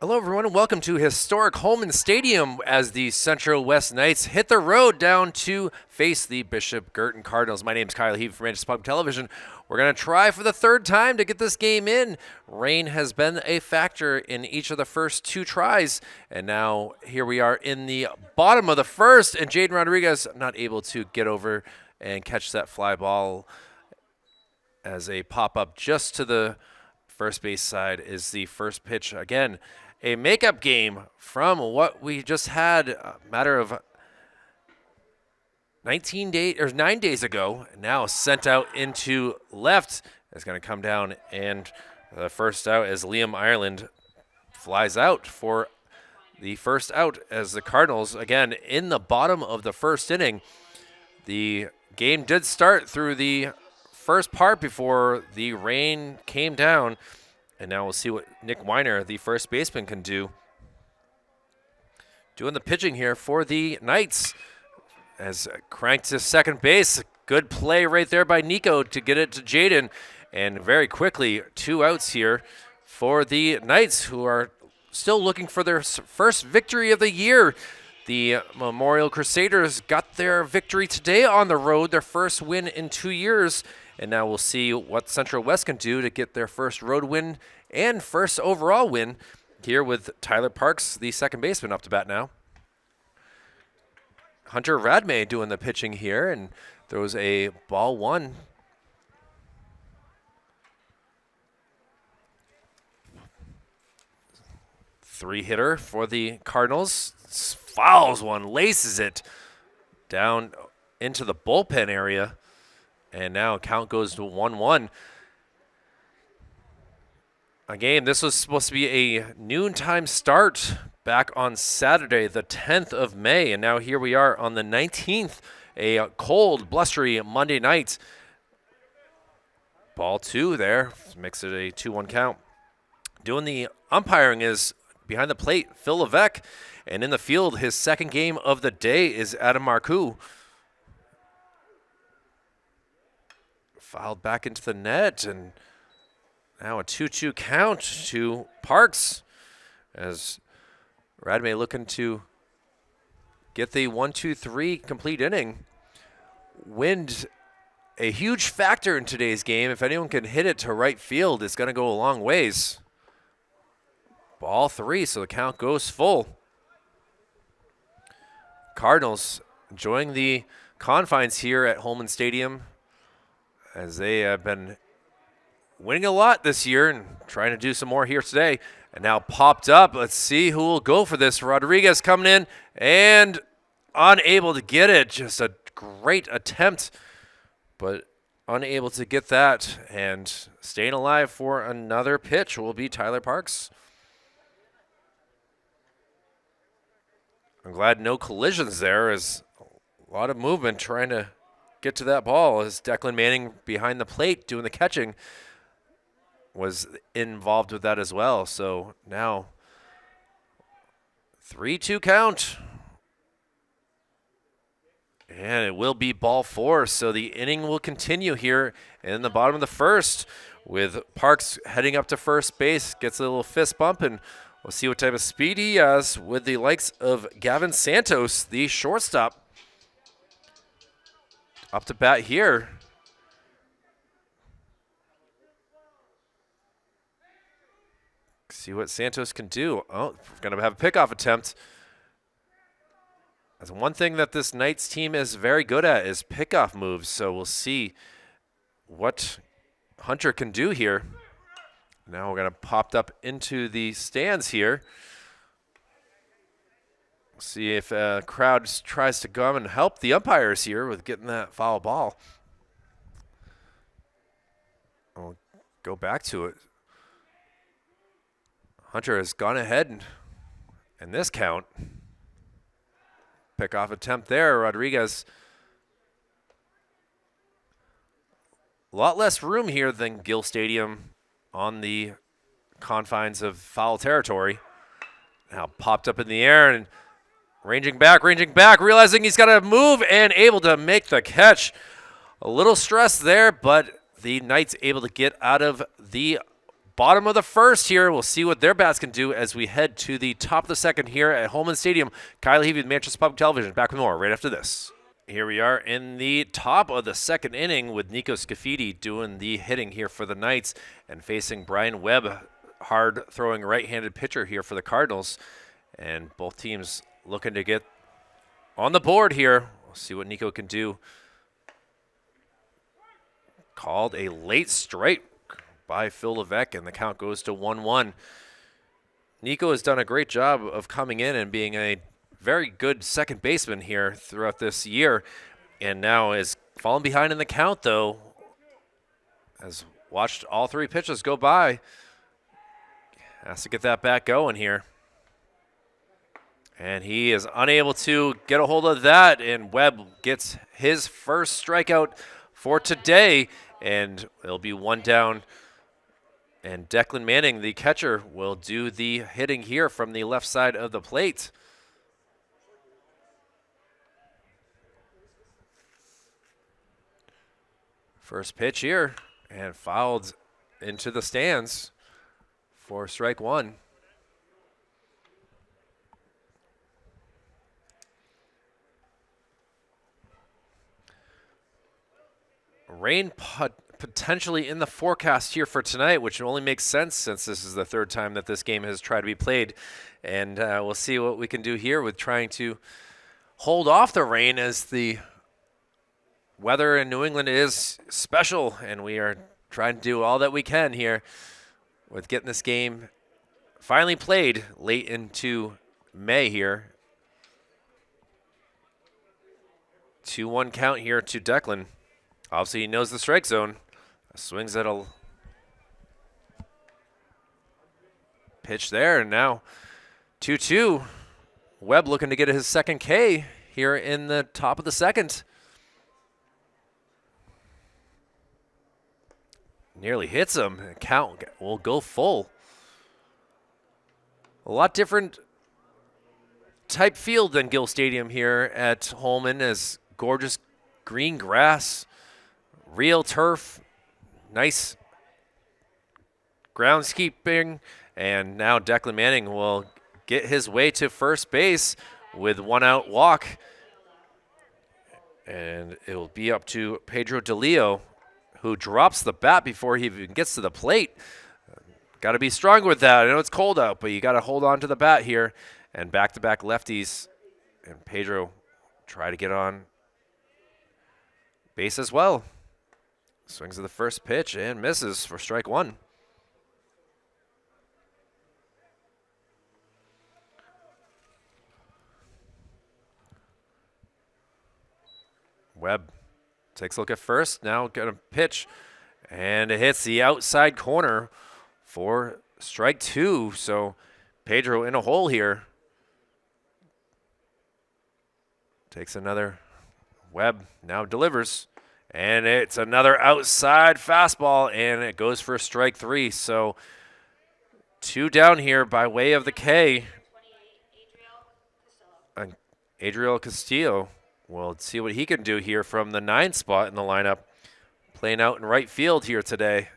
Hello, everyone, and welcome to historic Holman Stadium as the Central West Knights hit the road down to face the Bishop Guertin Cardinals. My name is Kyle Heave from Manchester Public Television. We're going to try for the third time to get this game in. Rain has been a factor in each of the first two tries, and now here we are in the bottom of the first, and Jaden Rodriguez not able to get over and catch that fly ball as a pop-up just to the first base side is the first pitch. Again, a makeup game from what we just had a matter of 9 days ago. Now sent out into left. It's going to come down, and the first out as Liam Ireland flies out for the first out as the Cardinals, again, in the bottom of the first inning. The game did start through the first part before the rain came down. And now we'll see what Nick Weiner, the first baseman, can do. Doing the pitching here for the Knights as cranked to second base. Good play right there by Nico to get it to Jaden. And very quickly, 2 outs here for the Knights, who are still looking for their first victory of the year. The Memorial Crusaders got their victory today on the road, their first win in 2 years. And now we'll see what Central West can do to get their first road win and first overall win here with Tyler Parks, the second baseman, up to bat now. Hunter Radmay doing the pitching here and throws a ball 1. Three-hitter for the Cardinals. Fouls one, laces it down into the bullpen area. And now count goes to 1-1. Again, this was supposed to be a noontime start back on Saturday, the 10th of May. And now here we are on the 19th, a cold, blustery Monday night. Ball 2 there, makes it a 2-1 count. Doing the umpiring is behind the plate, Phil Levesque. And in the field, his second game of the day is Adam Marcoux. Fouled back into the net, and now a 2-2 count to Parks as Radmay looking to get the 1-2-3 complete inning. Wind, a huge factor in today's game. If anyone can hit it to right field, it's going to go a long ways. Ball 3, so the count goes full. Cardinals enjoying the confines here at Holman Stadium, as they have been winning a lot this year and trying to do some more here today. And now popped up. Let's see who will go for this. Rodriguez coming in and unable to get it. Just a great attempt, but unable to get that. And staying alive for another pitch will be Tyler Parks. I'm glad no collisions there, as a lot of movement trying to get to that ball as Declan Manning behind the plate doing the catching was involved with that as well. So now 3-2 count. And it will be ball 4. So the inning will continue here in the bottom of the first with Parks heading up to first base. Gets a little fist bump, and we'll see what type of speed he has with the likes of Gavin Santos, the shortstop. Up to bat here. See what Santos can do. Oh, we're going to have a pickoff attempt. That's one thing that this Knights team is very good at, is pickoff moves. So we'll see what Hunter can do here. Now we're going to pop up into the stands here. See if a crowd tries to come and help the umpires here with getting that foul ball. I'll go back to it. Hunter has gone ahead in this count. Pickoff attempt there, Rodriguez. A lot less room here than Gill Stadium on the confines of foul territory. Now popped up in the air and ranging back, realizing he's got to move and able to make the catch. A little stress there, but the Knights able to get out of the bottom of the first here. We'll see what their bats can do as we head to the top of the second here at Holman Stadium. Kyle Heavey with Manchester Public Television. Back with more right after this. Here we are in the top of the second inning with Nico Scafidi doing the hitting here for the Knights and facing Brian Webb, hard-throwing right-handed pitcher here for the Cardinals. And both teams looking to get on the board here. We'll see what Nico can do. Called a late strike by Phil Levesque, and the count goes to 1-1. Nico has done a great job of coming in and being a very good second baseman here throughout this year, and now is falling behind in the count, though. Has watched all three pitches go by. Has to get that bat going here. And he is unable to get a hold of that, and Webb gets his first strikeout for today, and it'll be one down. And Declan Manning, the catcher, will do the hitting here from the left side of the plate. First pitch here, and fouled into the stands for strike one. Rain potentially in the forecast here for tonight, which only makes sense since this is the third time that this game has tried to be played. And we'll see what we can do here with trying to hold off the rain, as the weather in New England is special, and we are trying to do all that we can here with getting this game finally played late into May here. 2-1 count here to Declan. Obviously, he knows the strike zone. Swings at a pitch there, and now 2-2. Webb looking to get his second K here in the top of the second. Nearly hits him. Count will go full. A lot different type field than Gill Stadium here at Holman, as gorgeous green grass, real turf, nice groundskeeping, and now Declan Manning will get his way to first base with one out walk. And it will be up to Pedro DeLeo, who drops the bat before he even gets to the plate. Got to be strong with that. I know it's cold out, but you got to hold on to the bat here. And back-to-back lefties, and Pedro try to get on base as well. Swings at the first pitch and misses for strike one. Webb takes a look at first, now going to pitch, and it hits the outside corner for strike two. So Pedro in a hole here. Takes another. Webb now delivers, and it's another outside fastball, and it goes for strike three. So two down here by way of the K. And Adriel Castillo will see what he can do here from the 9th spot in the lineup, playing out in right field here today.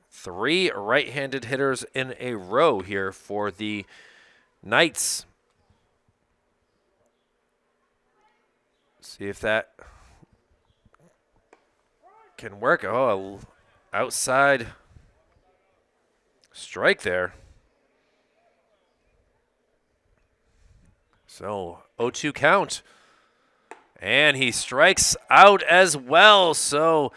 Three right-handed hitters in a row here for the Knights. See if that can work. Oh, outside strike there. So 0-2 count. And he strikes out as well. So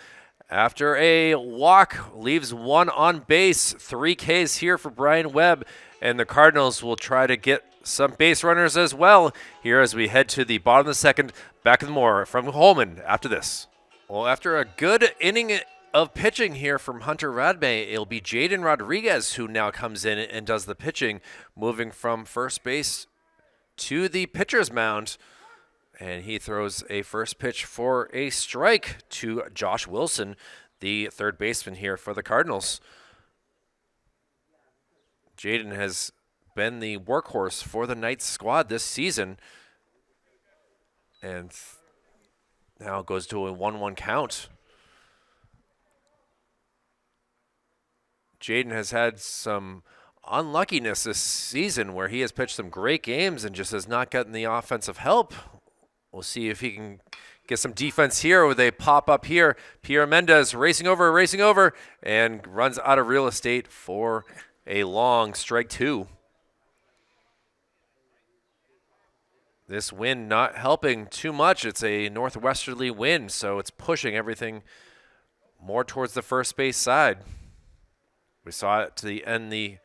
after a walk, leaves one on base. 3 Ks here for Brian Webb. And the Cardinals will try to get some base runners as well here as we head to the bottom of the second. Back with more from Holman after this. Well, after a good inning of pitching here from Hunter Radme, it'll be Jaden Rodriguez who now comes in and does the pitching, moving from first base to the pitcher's mound. And he throws a first pitch for a strike to Josh Wilson, the third baseman here for the Cardinals. Jaden has been the workhorse for the Knights squad this season. And now goes to a 1-1 count. Jaden has had some unluckiness this season where he has pitched some great games and just has not gotten the offensive help. We'll see if he can get some defense here where they pop up here. Pierre Mendez racing over, and runs out of real estate for a long strike 2. This wind not helping too much. It's a northwesterly wind, so it's pushing everything more towards the first base side. We saw it to the end the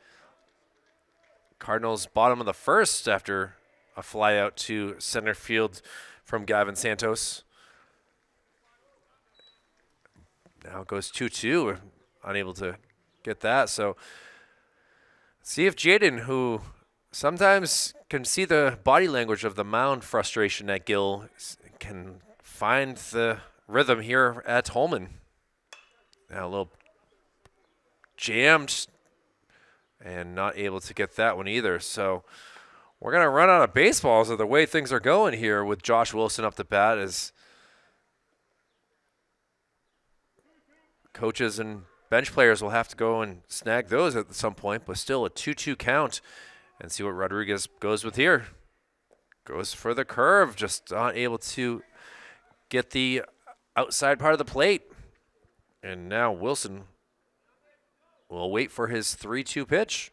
Cardinals bottom of the first after a fly out to center field from Gavin Santos. Now it goes 2-2, unable to get that. So see if Jaden, who sometimes can see the body language of the mound frustration at Gill, can find the rhythm here at Holman. Now a little jammed and not able to get that one either. So we're going to run out of baseballs of the way things are going here with Josh Wilson up to bat, as coaches and bench players will have to go and snag those at some point, but still a 2-2 count. And see what Rodriguez goes with here. Goes for the curve, just not able to get the outside part of the plate. And now Wilson will wait for his 3-2 pitch.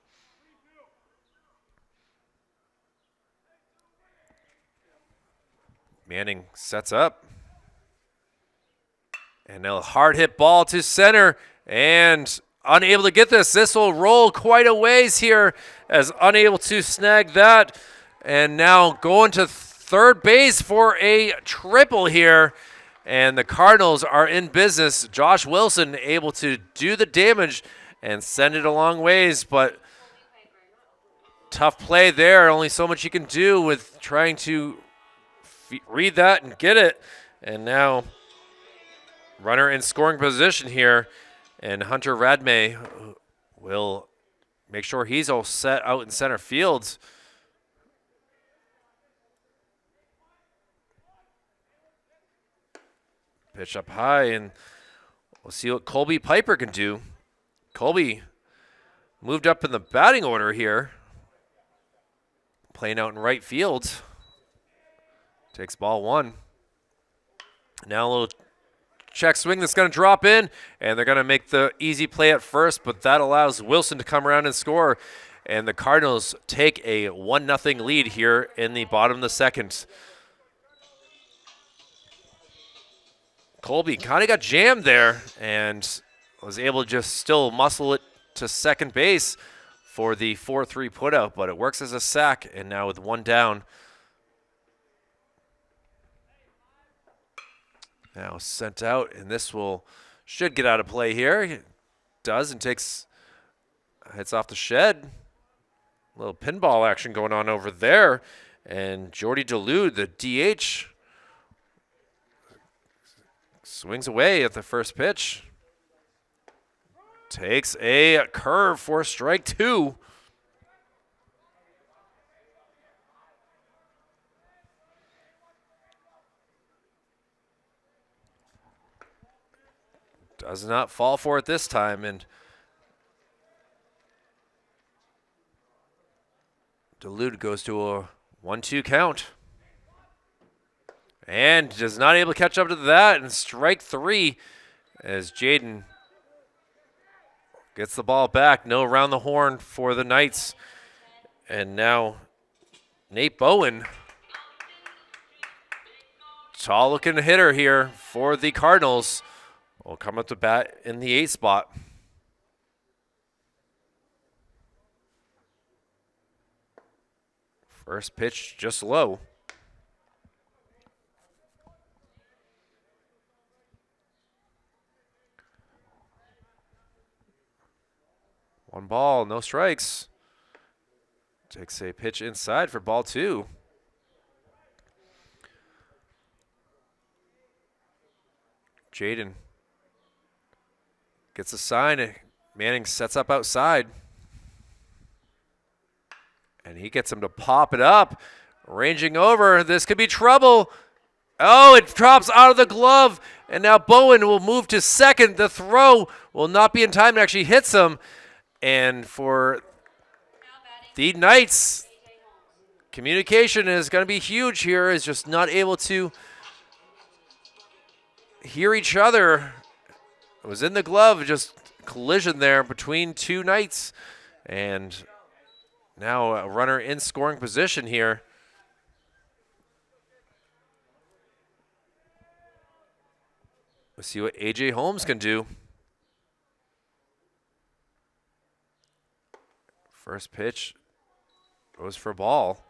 Manning sets up. And a hard hit ball to center, and unable to get this. This will roll quite a ways here, as unable to snag that. And now going to third base for a triple here. And the Cardinals are in business. Josh Wilson able to do the damage and send it a long ways, but tough play there. Only so much you can do with trying to read that and get it. And now runner in scoring position here, and Hunter Radme will make sure he's all set out in center field. Pitch up high, and we'll see what Colby Piper can do. Colby moved up in the batting order here, playing out in right field. Takes ball 1. Now a little check swing that's going to drop in, and they're going to make the easy play at first, but that allows Wilson to come around and score, and the Cardinals take a 1-0 lead here in the bottom of the second. Colby kind of got jammed there and was able to just still muscle it to second base for the 4-3 putout, but it works as a sack, and now with 1 down. Now sent out, and this should get out of play here. It does, and hits off the shed. A little pinball action going on over there. And Jordy Dulude, the DH, swings away at the first pitch. Takes a curve for strike 2. Does not fall for it this time, and Dulude goes to a 1-2 count. And is not able to catch up to that, and strike 3 as Jaden gets the ball back. No around the horn for the Knights. And now Nate Bowen, tall-looking hitter here for the Cardinals, will come up to bat in the 8th spot. First pitch just low. One ball, no strikes. Takes a pitch inside for ball 2. Jaden gets a sign. Manning sets up outside. And he gets him to pop it up. Ranging over. This could be trouble. Oh, it drops out of the glove. And now Bowen will move to second. The throw will not be in time. It actually hits him. And for the Knights, communication is going to be huge here. Is just not able to hear each other. It was in the glove, just collision there between two Knights. And now a runner in scoring position here. Let's see what A.J. Holmes can do. First pitch goes for a ball.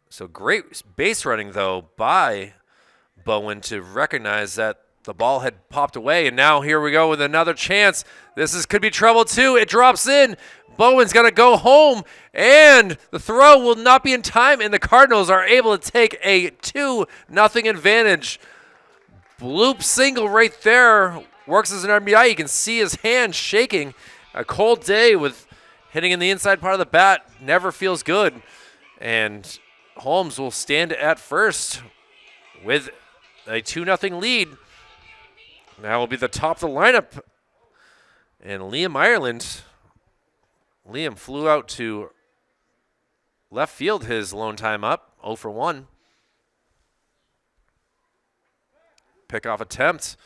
So great base running, though, by Bowen to recognize that the ball had popped away. And now here we go with another chance. Could be trouble, too. It drops in. Bowen's going to go home, and the throw will not be in time, and the Cardinals are able to take a 2-0 advantage. Bloop single right there. Works as an RBI. You can see his hand shaking. A cold day with hitting in the inside part of the bat never feels good. And Holmes will stand at first with a 2-0 lead. Now will be the top of the lineup. And Liam Ireland. Liam flew out to left field his lone time up, 0 for 1. Pickoff attempt.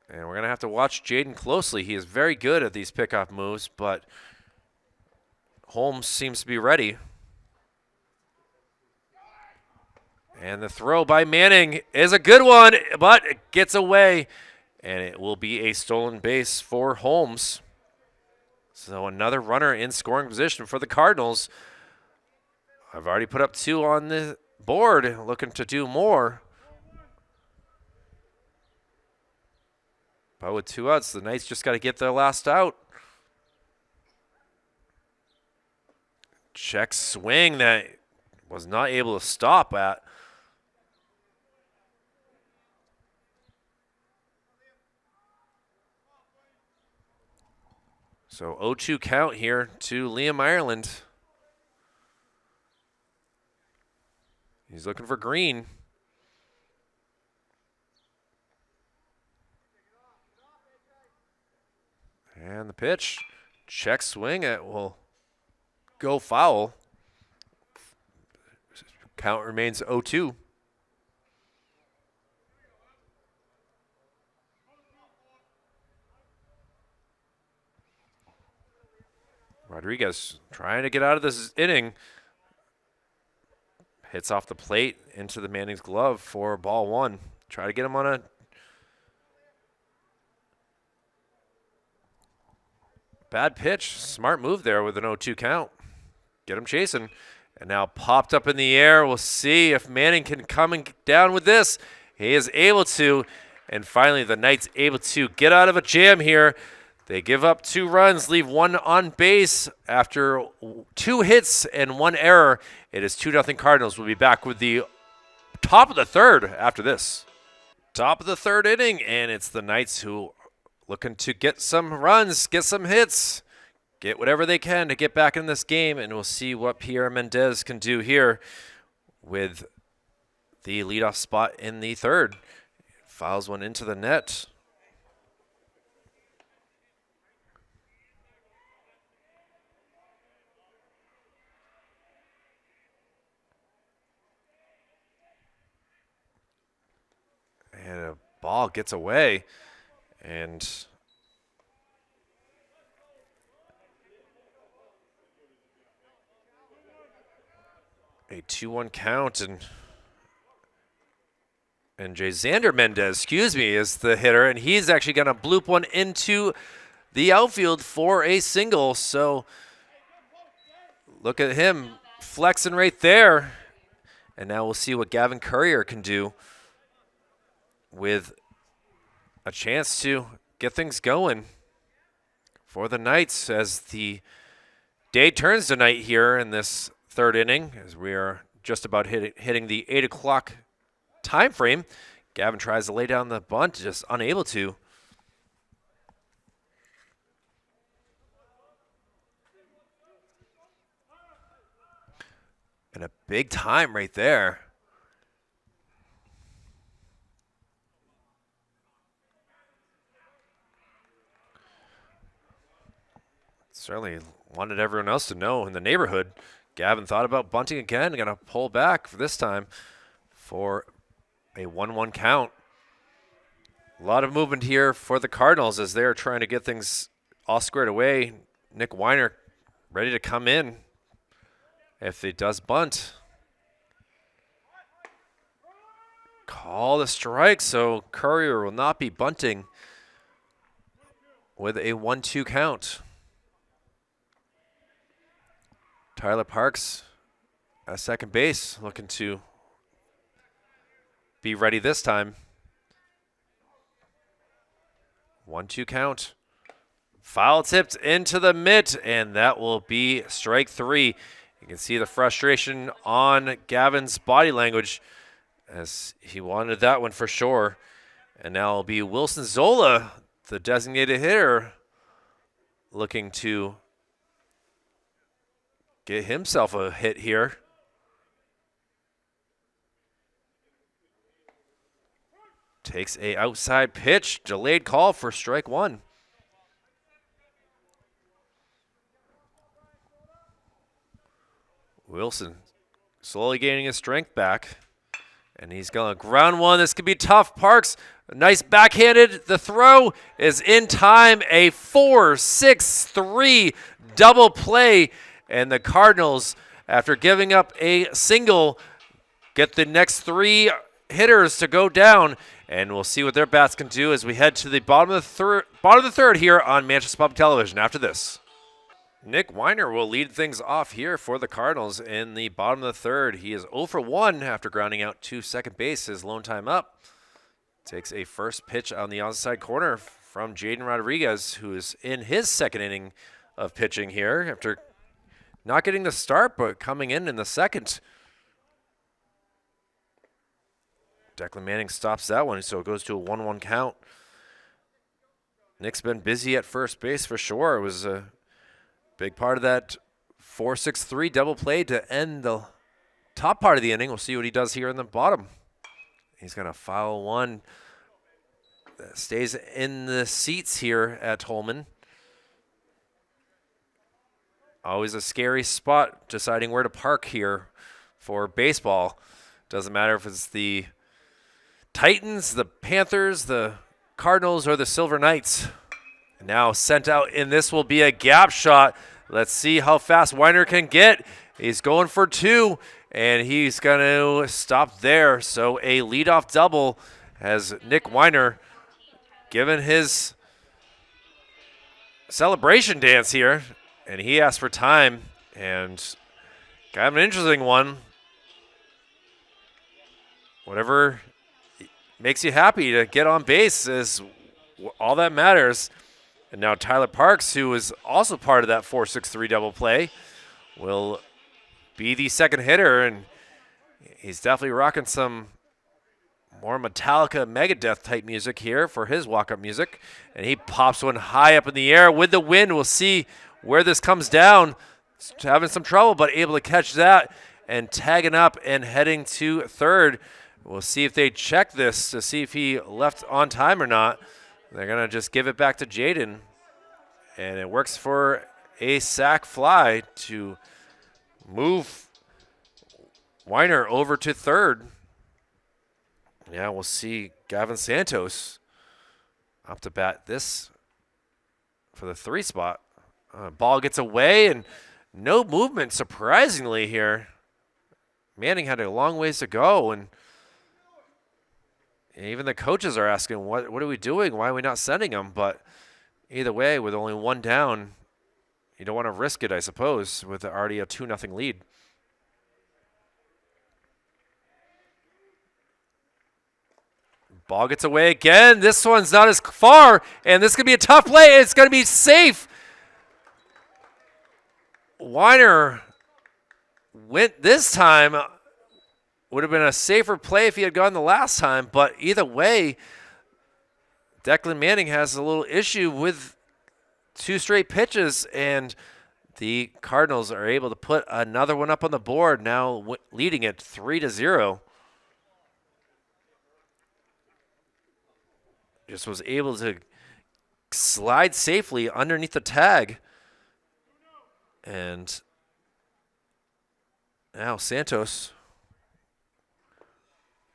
And we're going to have to watch Jaden closely. He is very good at these pickoff moves, but Holmes seems to be ready. And the throw by Manning is a good one, but it gets away. And it will be a stolen base for Holmes. So another runner in scoring position for the Cardinals. I've already put up 2 on the board, looking to do more. But with 2 outs, the Knights just got to get their last out. Check swing that was not able to stop at. So 0-2 count here to Liam Ireland. He's looking for green. And the pitch. Check swing. It will go foul. Count remains 0-2. Rodriguez trying to get out of this inning. Hits off the plate into the Manning's glove for ball 1. Try to get him on a bad pitch. Smart move there with an 0-2 count. Get him chasing. And now popped up in the air. We'll see if Manning can come down with this. He is able to. And finally, the Knights able to get out of a jam here. They give up 2 runs, leave 1 on base after 2 hits and 1 error. It is 2-0 Cardinals. We'll be back with the top of the third after this. Top of the third inning, and it's the Knights who are looking to get some runs, get some hits, get whatever they can to get back in this game, and we'll see what Pierre Mendez can do here with the leadoff spot in the third. Fouls one into the net. And a ball gets away, and a 2-1 count, and Jazander Mendez, is the hitter, and he's actually going to bloop one into the outfield for a single. So look at him flexing right there, and now we'll see what Gavin Courier can do with a chance to get things going for the Knights as the day turns tonight here in this third inning, as we are just about hitting the 8 o'clock time frame. Gavin tries to lay down the bunt, just unable to. And a big time right there. certainly wanted everyone else to know in the neighborhood. Gavin thought about bunting again. Going to pull back for this time for a 1-1 count. A lot of movement here for the Cardinals as they're trying to get things all squared away. Nick Weiner ready to come in if he does bunt. Call the strike, so Courier will not be bunting with a 1-2 count. Tyler Parks at second base, looking to be ready this time. 1-2 count. Foul tipped into the mitt, and that will be strike 3. You can see the frustration on Gavin's body language as he wanted that one for sure. And now it'll be Wilson Zola, the designated hitter, looking to get himself a hit here. Takes a outside pitch, delayed call for strike 1. Wilson slowly gaining his strength back. And he's going to ground one. This could be tough. Parks, nice backhanded. The throw is in time. A 4-6-3 double play. And the Cardinals, after giving up a single, get the next 3 hitters to go down. And we'll see what their bats can do as we head to the bottom of the third here on Manchester Public Television after this. Nick Weiner will lead things off here for the Cardinals in the bottom of the third. He is 0 for 1 after grounding out to second base. His lone time up. Takes a first pitch on the outside corner from Jaden Rodriguez, who is in his second inning of pitching here after not getting the start, but coming in the second. Declan Manning stops that one, so it goes to a 1-1 count. Nick's been busy at first base for sure. It was a big part of that 4-6-3 double play to end the top part of the inning. We'll see what he does here in the bottom. He's going to foul one. Stays in the seats here at Holman. Always a scary spot deciding where to park here for baseball. Doesn't matter if it's the Titans, the Panthers, the Cardinals, or the Silver Knights. Now sent out, and this will be a gap shot. Let's see how fast Weiner can get. He's going for 2, and he's going to stop there. So a leadoff double has Nick Weiner given his celebration dance here, and he asked for time, and kind of an interesting one. Whatever makes you happy to get on base is all that matters. And now Tyler Parks, who is also part of that 4-6-3 double play, will be the second hitter. And he's definitely rocking some more Metallica Megadeth type music here for his walk-up music. And he pops one high up in the air with the wind. We'll see where this comes down. Having some trouble, but able to catch that and tagging up and heading to third. We'll see if they check this to see if he left on time or not. They're going to just give it back to Jaden. And it works for a sac fly to move Weiner over to third. Yeah, we'll see Gavin Santos up to bat this for the 3 spot. Ball gets away and no movement, surprisingly, here. Manning had a long ways to go, and even the coaches are asking, what are we doing? Why are we not sending him? But either way, with only 1 down, you don't want to risk it, I suppose, with already a 2-0 lead. Ball gets away again. This one's not as far, and this could be a tough play. It's going to be safe. Weiner went this time. Would have been a safer play if he had gone the last time, but either way, Declan Manning has a little issue with 2 straight pitches, and the Cardinals are able to put another one up on the board, now leading it 3-0. Just was able to slide safely underneath the tag And now Santos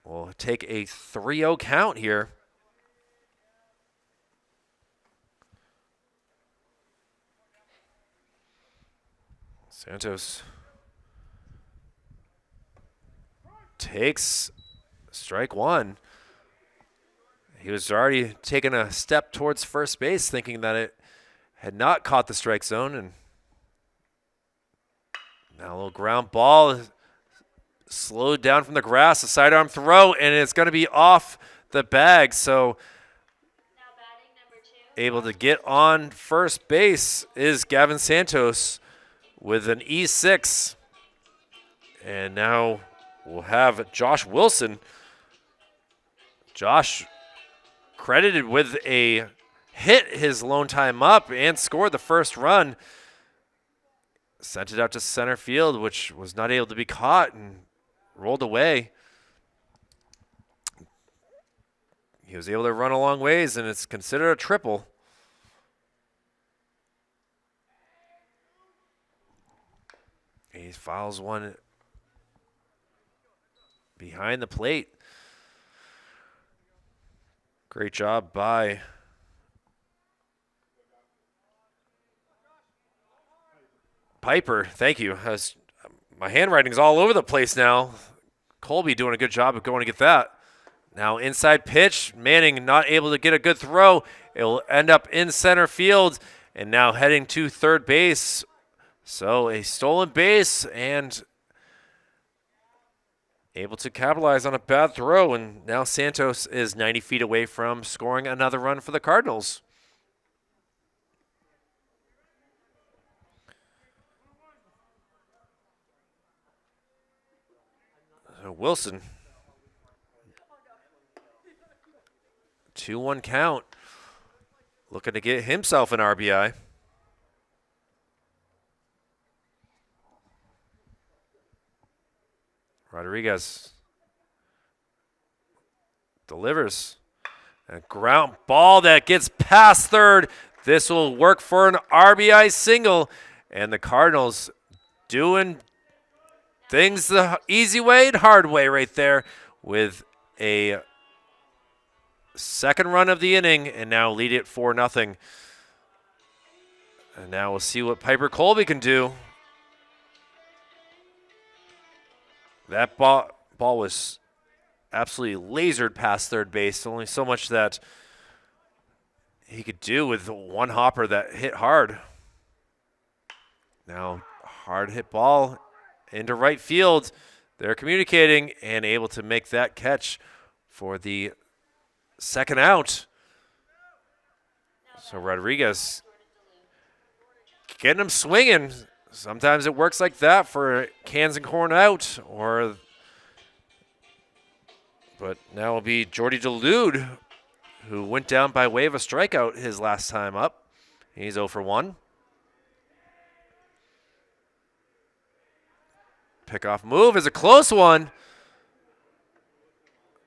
will take a 3-0 count here. Santos takes strike one. He was already taking a step towards first base, thinking that it had not caught the strike zone. And now a little ground ball, slowed down from the grass, a sidearm throw, and it's going to be off the bag. So able to get on first base is Gavin Santos with an E6. And now we'll have Josh Wilson. Josh credited with a hit his lone time up and scored the first run. Sent it out to center field, which was not able to be caught and rolled away. He was able to run a long ways, and it's considered a triple. He fouls one behind the plate. Great job by Piper. Thank you. My handwriting's all over the place now. Colby doing a good job of going to get that. Now inside pitch. Manning not able to get a good throw. It will end up in center field and now heading to third base. So a stolen base and able to capitalize on a bad throw, and now Santos is 90 feet away from scoring another run for the Cardinals. So Wilson, 2-1 count, looking to get himself an RBI. Rodriguez delivers a ground ball that gets past third. This will work for an RBI single, and the Cardinals doing things the easy way and hard way right there with a second run of the inning and now lead it 4-0. And now we'll see what Piper Colby can do. That ball was absolutely lasered past third base. Only so much that he could do with one hopper that hit hard. Now, hard hit ball into right field. They're communicating and able to make that catch for the second out. So Rodriguez getting him swinging. Sometimes it works like that for cans and corn out, but now will be Jordy DeLude, who went down by way of a strikeout his last time up. He's 0 for 1. Pickoff move is a close one.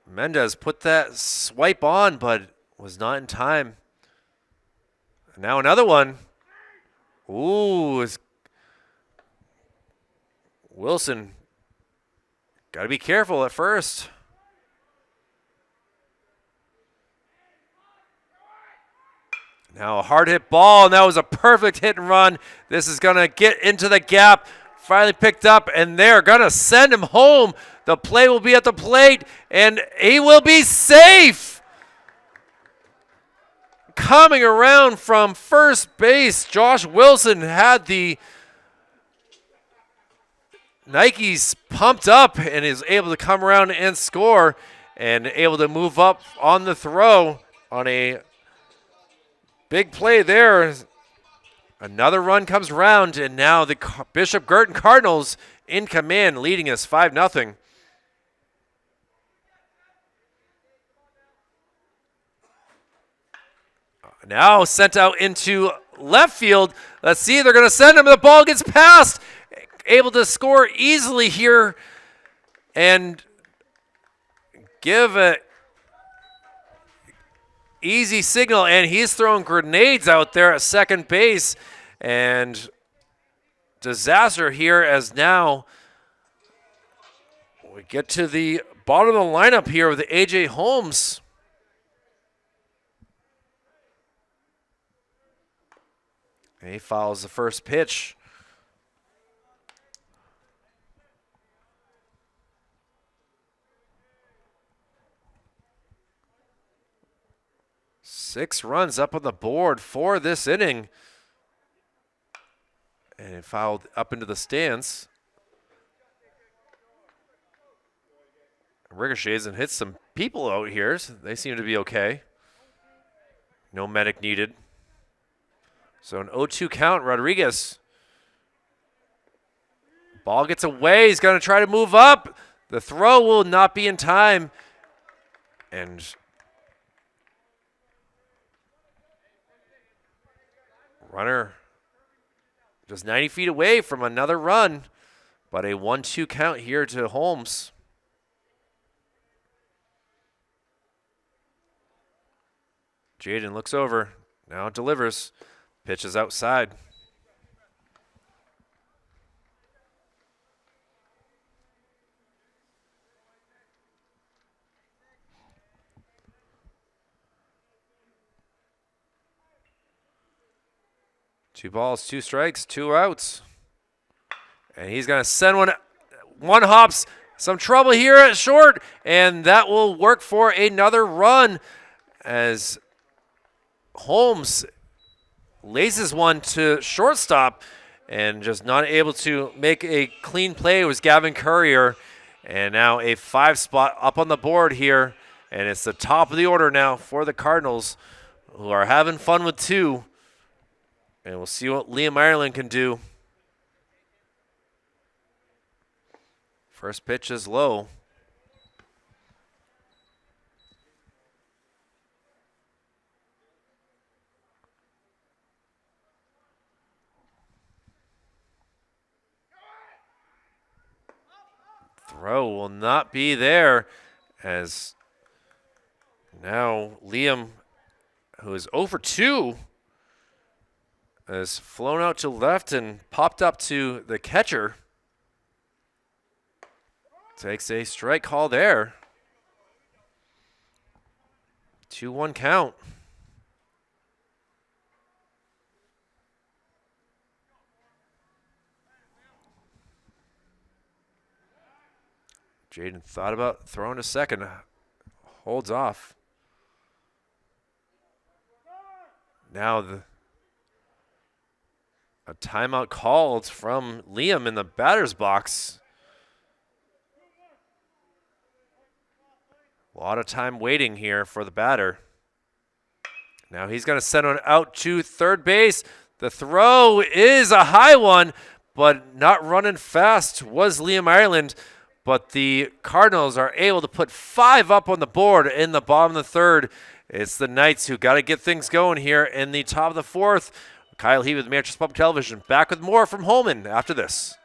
Mendez put that swipe on, but was not in time. Now another one. Ooh, Wilson, got to be careful at first. Now a hard hit ball, and that was a perfect hit and run. This is going to get into the gap. Finally picked up, and they're going to send him home. The play will be at the plate, and he will be safe. Coming around from first base, Josh Wilson had the Nikes pumped up and is able to come around and score and able to move up on the throw on a big play there. Another run comes around, and now the Bishop Guertin Cardinals in command, leading us 5-0. Now sent out into left field. Let's see, they're going to send him. The ball gets past. Able to score easily here and give an easy signal. And he's throwing grenades out there at second base and disaster here as now we get to the bottom of the lineup here with A.J. Holmes. And he fouls the first pitch. Six runs up on the board for this inning. And it fouled up into the stands. Ricochets and hits some people out here. So they seem to be okay. No medic needed. So an 0-2 count, Rodriguez. Ball gets away. He's going to try to move up. The throw will not be in time. And runner just 90 feet away from another run. But a 1-2 count here to Holmes. Jaden looks over. Now delivers. Pitch is outside. Two balls, two strikes, two outs. And he's going to send one hops. Some trouble here at short, and that will work for another run as Holmes laces one to shortstop and just not able to make a clean play. It was Gavin Courier, and now a 5 spot up on the board here, and it's the top of the order now for the Cardinals, who are having fun with 2, and we'll see what Liam Ireland can do. First pitch is low. Throw will not be there as now Liam, who is 0 for 2, has flown out to left and popped up to the catcher. Takes a strike call there. 2-1 count. Jaden thought about throwing to second. Holds off. Now a timeout called from Liam in the batter's box. A lot of time waiting here for the batter. Now he's going to send one out to third base. The throw is a high one, but not running fast was Liam Ireland. But the Cardinals are able to put 5 up on the board in the bottom of the third. It's the Knights who got to get things going here in the top of the fourth. Kyle Heath with Manchester Public Television. Back with more from Holman after this.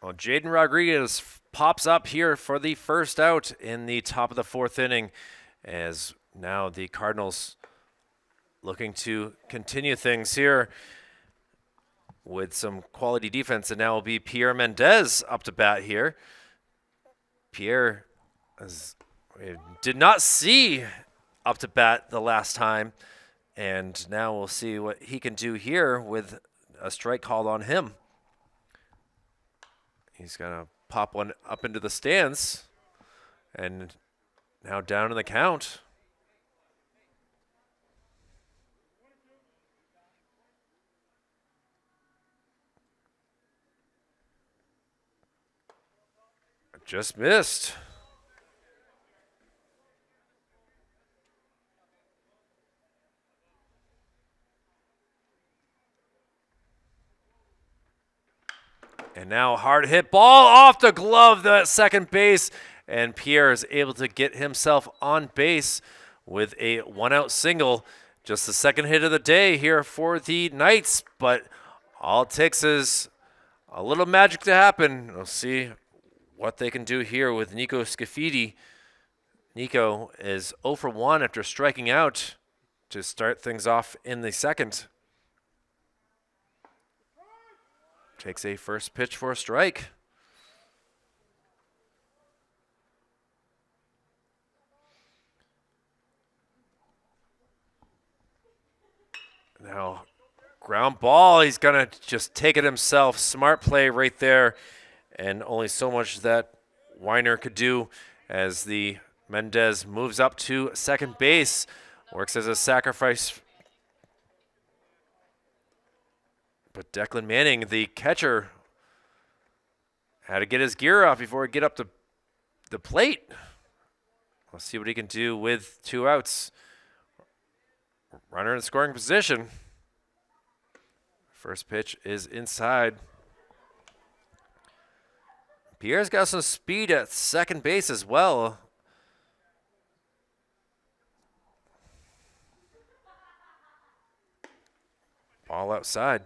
Well, Jaden Rodriguez pops up here for the first out in the top of the fourth inning, as now the Cardinals looking to continue things here with some quality defense, and now will be Pierre Mendez up to bat here. Pierre did not see up to bat the last time, and now we'll see what he can do here with a strike called on him. He's going to pop one up into the stands, and now down in the count. Just missed. And now hard hit ball off the glove, the second base, and Pierre is able to get himself on base with a 1-out single. Just the second hit of the day here for the Knights, but all it takes is a little magic to happen. We'll see what they can do here with Nico Scafidi. Nico is 0 for 1 after striking out to start things off in the second. takes a first pitch for a strike. Now, ground ball. He's going to just take it himself. Smart play right there. And only so much that Weiner could do as the Mendez moves up to second base. Works as a sacrifice. But Declan Manning, the catcher, had to get his gear off before he get up to the plate. Let's see what he can do with 2 outs. Runner in scoring position. First pitch is inside. Pierre's got some speed at second base as well. Ball outside.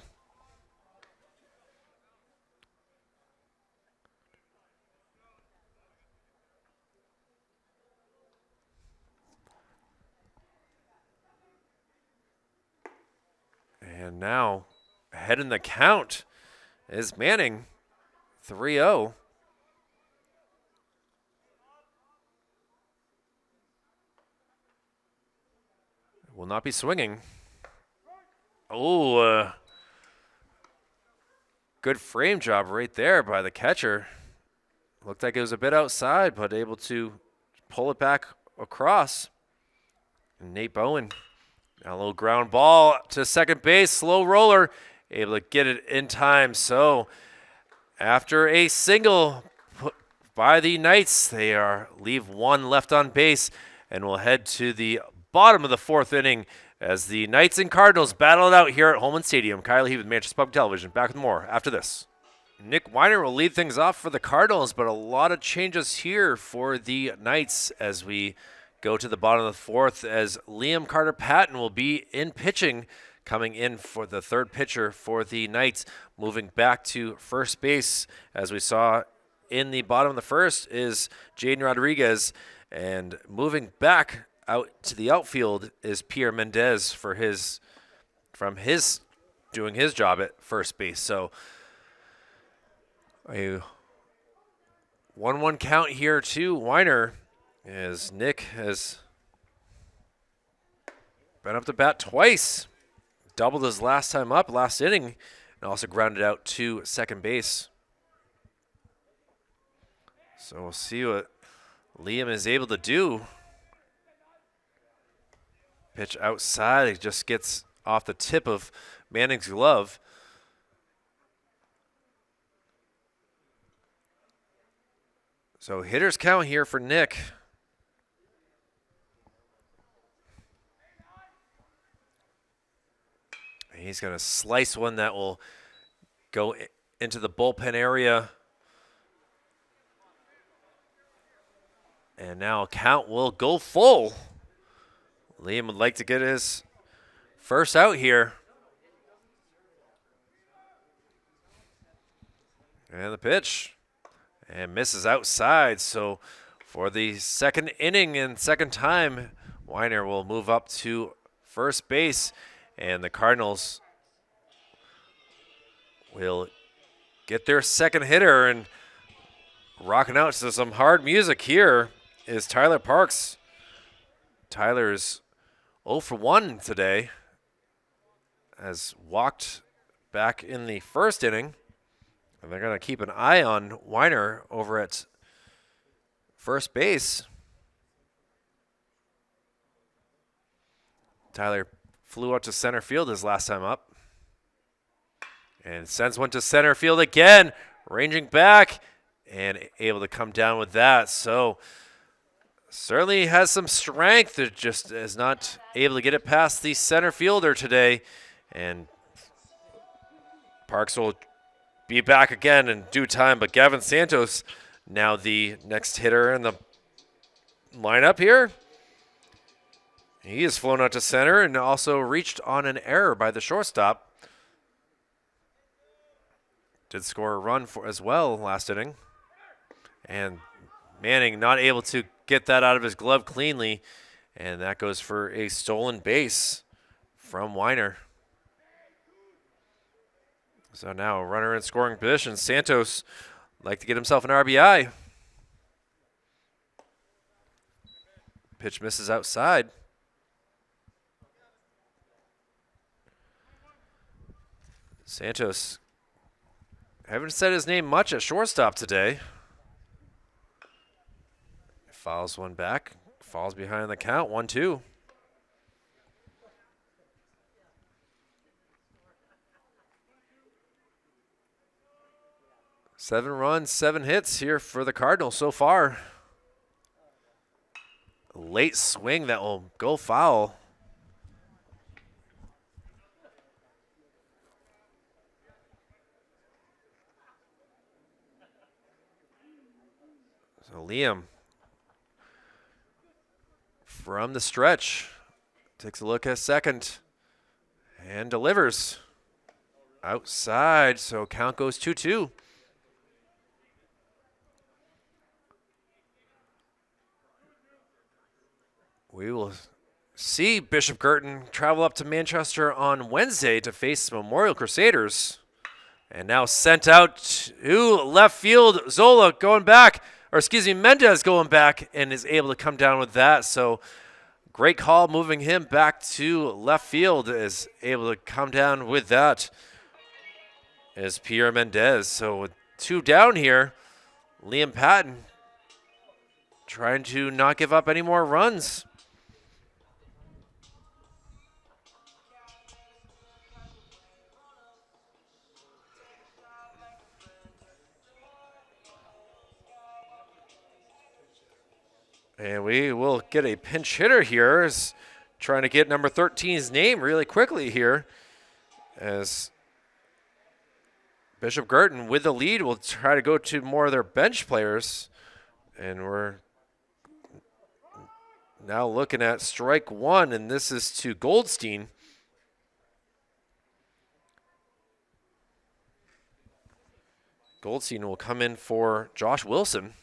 And now, ahead in the count is Manning, 3-0. Will not be swinging. Oh, good frame job right there by the catcher. Looked like it was a bit outside, but able to pull it back across. And Nate Bowen. Now a little ground ball to second base, slow roller, able to get it in time. So after a single by the Knights, they leave 1 left on base and will head to the bottom of the 4th inning as the Knights and Cardinals battle it out here at Holman Stadium. Kyle Heath with Manchester Public Television. Back with more after this. Nick Weiner will lead things off for the Cardinals, but a lot of changes here for the Knights as we go to the bottom of the 4th, as Liam Carter-Patton will be in pitching, coming in for the 3rd pitcher for the Knights. Moving back to first base, as we saw in the bottom of the 1st, is Jaden Rodriguez. And moving back out to the outfield is Pierre Mendez doing his job at first base. So a 1-1 count here to Weiner, as Nick has been up to bat twice. Doubled his last time up, last inning, and also grounded out to second base. So we'll see what Liam is able to do. Pitch outside, it just gets off the tip of Manning's glove. So hitter's count here for Nick. He's going to slice one that will go into the bullpen area. And now count will go full. Liam would like to get his first out here. And the pitch. And misses outside. So for the second inning and second time, Weiner will move up to first base. And the Cardinals will get their second hitter, and rocking out to some hard music here is Tyler Parks. Tyler's 0 for 1 today, has walked back in the 1st inning, and they're going to keep an eye on Weiner over at first base. Tyler flew out to center field his last time up. And sends one to center field again, ranging back and able to come down with that. So certainly has some strength. It just is not able to get it past the center fielder today. And Parks will be back again in due time. But Gavin Santos, now the next hitter in the lineup here. He has flown out to center and also reached on an error by the shortstop. Did score a run as well last inning. And Manning not able to get that out of his glove cleanly. And that goes for a stolen base from Weiner. So now a runner in scoring position. Santos like to get himself an RBI. Pitch misses outside. Santos, haven't said his name much at shortstop today. Fouls one back, falls behind the count, 1-2. Seven runs, 7 hits here for the Cardinals so far. Late swing that will go foul. So Liam from the stretch takes a look at second and delivers outside. So count goes 2-2. We will see Bishop Guertin travel up to Manchester on Wednesday to face Memorial Crusaders. And now sent out to left field. Zola going back, or excuse me, Mendez going back and is able to come down with that. So great call moving him back to left field, is able to come down with that is Pierre Mendez. So with 2 down here, Liam Patton trying to not give up any more runs. And we will get a pinch hitter here, is trying to get number 13's name really quickly here, as Bishop Guertin with the lead will try to go to more of their bench players. And we're now looking at strike 1, and this is to Goldstein. Goldstein will come in for Josh Wilson.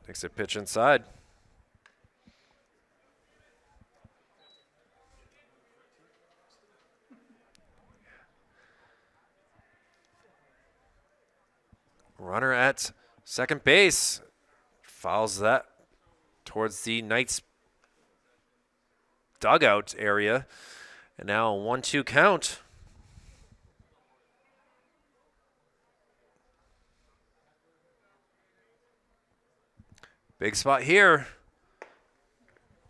Takes a pitch inside. Runner at second base. Fouls that towards the Knights dugout area. And now a 1-2 count. Big spot here.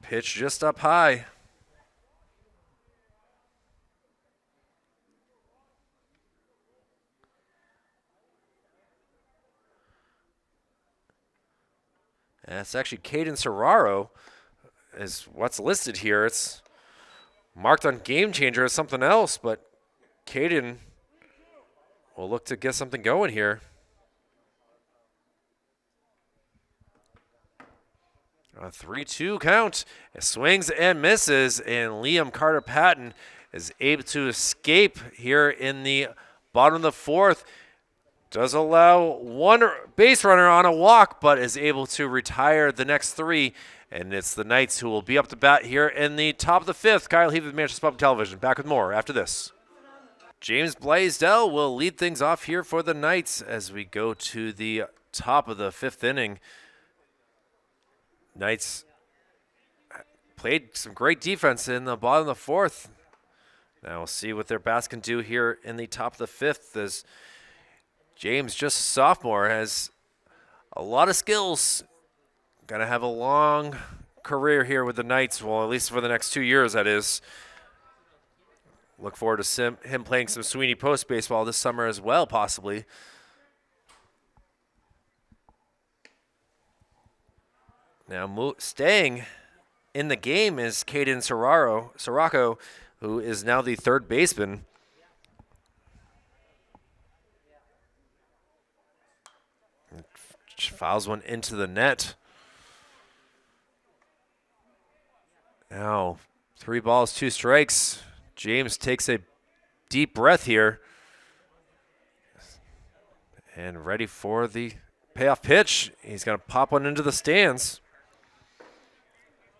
Pitch just up high. And it's actually Caden Serraro is what's listed here. It's marked on Game Changer as something else, but Caden will look to get something going here. A 3-2 count. It swings and misses, and Liam Carter Patton is able to escape here in the bottom of the 4th. Does allow 1 base runner on a walk, but is able to retire the next 3. And it's the Knights who will be up to bat here in the top of the 5th. Kyle Heath with Manchester Public Television. Back with more after this. James Blaisdell will lead things off here for the Knights as we go to the top of the 5th inning. Knights played some great defense in the bottom of the 4th. Now we'll see what their bats can do here in the top of the 5th, as James, just a sophomore, has a lot of skills. Gonna have a long career here with the Knights, well, at least for the next 2 years, that is. Look forward to him playing some Sweeney Post baseball this summer as well, possibly. Now staying in the game is Caden Serraro, who is now the 3rd baseman. Fouls one into the net. Now 3 balls, 2 strikes. James takes a deep breath here and ready for the payoff pitch. He's going to pop one into the stands.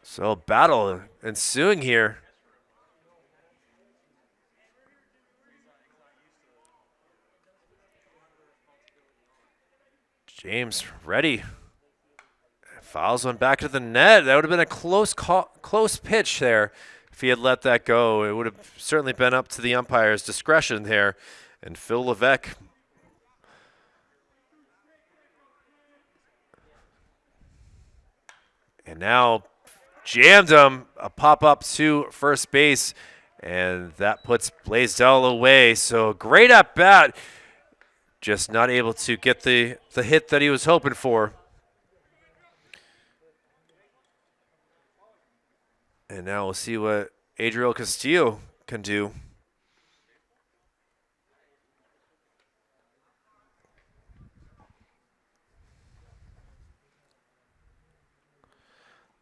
So battle ensuing here. James ready. Fouls one back to the net. That would have been a close pitch there if he had let that go. It would have certainly been up to the umpire's discretion there. And Phil Levesque and now jammed him, a pop-up to first base, and that puts Blaisdell away. So great at bat, just not able to get the hit that he was hoping for. And now we'll see what Adriel Castillo can do.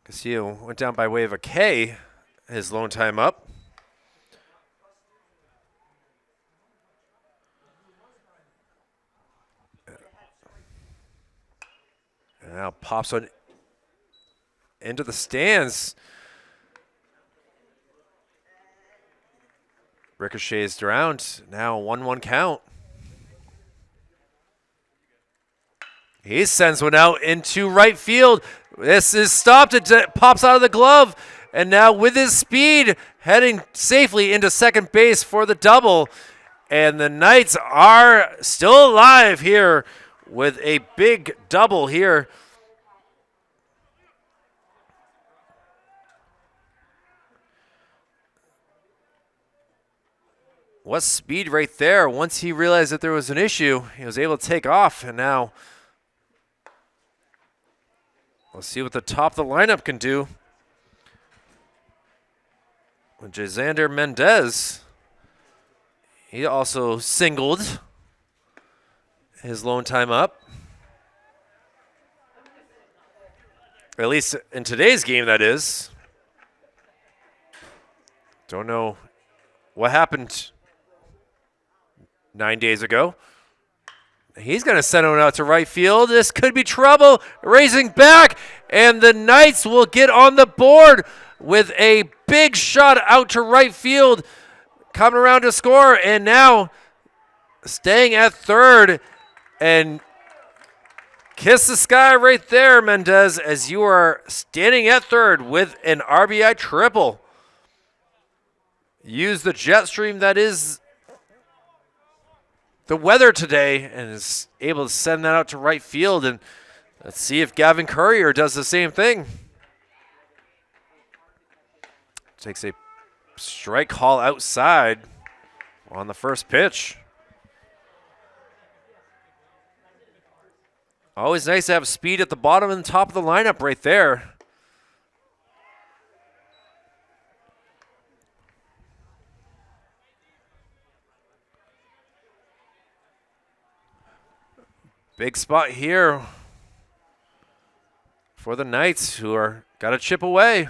Castillo went down by way of a K, his lone time up. And now pops on into the stands. Ricochets around. Now 1-1 count. He sends one out into right field. This is stopped. It pops out of the glove. And now with his speed, heading safely into second base for the double. And the Knights are still alive here with a big double here. What speed right there. Once he realized that there was an issue, he was able to take off. And now let's see what the top of the lineup can do. With Jazander Mendez, he also singled his lone time up. At least in today's game, that is. Don't know what happened 9 days ago. He's going to send one out to right field. This could be trouble. Raising back, and the Knights will get on the board with a big shot out to right field. Coming around to score, and now staying at third. And kiss the sky right there, Mendez, as you are standing at third with an RBI triple. Use the jet stream that is the weather today and is able to send that out to right field. And let's see if Gavin Courier does the same thing. Takes a strike call outside on the first pitch. Always nice to have speed at the bottom and top of the lineup right there. Big spot here for the Knights, who are got to chip away.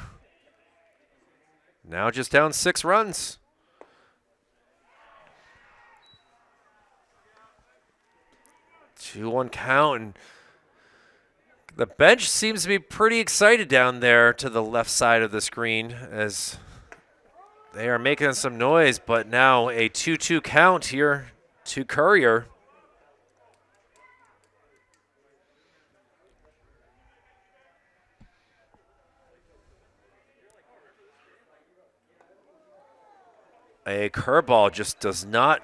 Now just down 6 runs. Two-one count, and the bench seems to be pretty excited down there to the left side of the screen as they are making some noise, but now a 2-2 count here to Courier. A curveball just does not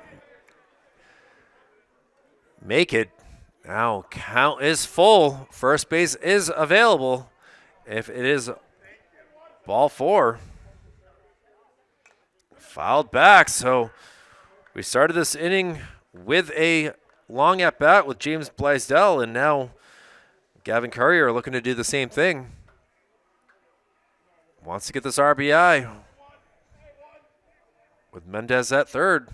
make it. Now count is full. First base is available if it is ball 4. Fouled back, so we started this inning with a long at bat with James Blaisdell, and now Gavin Courier looking to do the same thing. Wants to get this RBI with Mendez at third.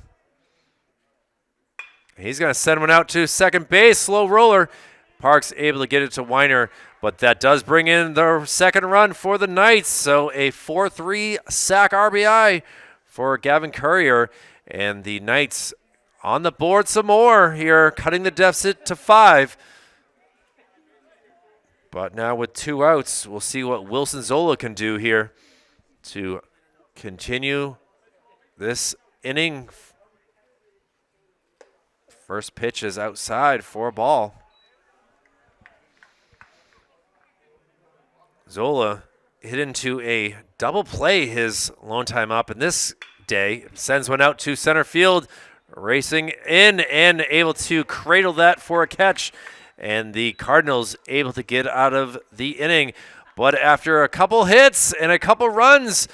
He's going to send one out to second base. Slow roller. Parks able to get it to Weiner, but that does bring in the second run for the Knights. So a 4-3 sack RBI for Gavin Courier. And the Knights on the board some more here, cutting the deficit to 5. But now with 2 outs, we'll see what Wilson Zola can do here to continue this inning. First pitch is outside for a ball. Zola hit into a double play his lone time up, and this day sends one out to center field, racing in and able to cradle that for a catch, and the Cardinals able to get out of the inning. But after a couple hits and a couple runs,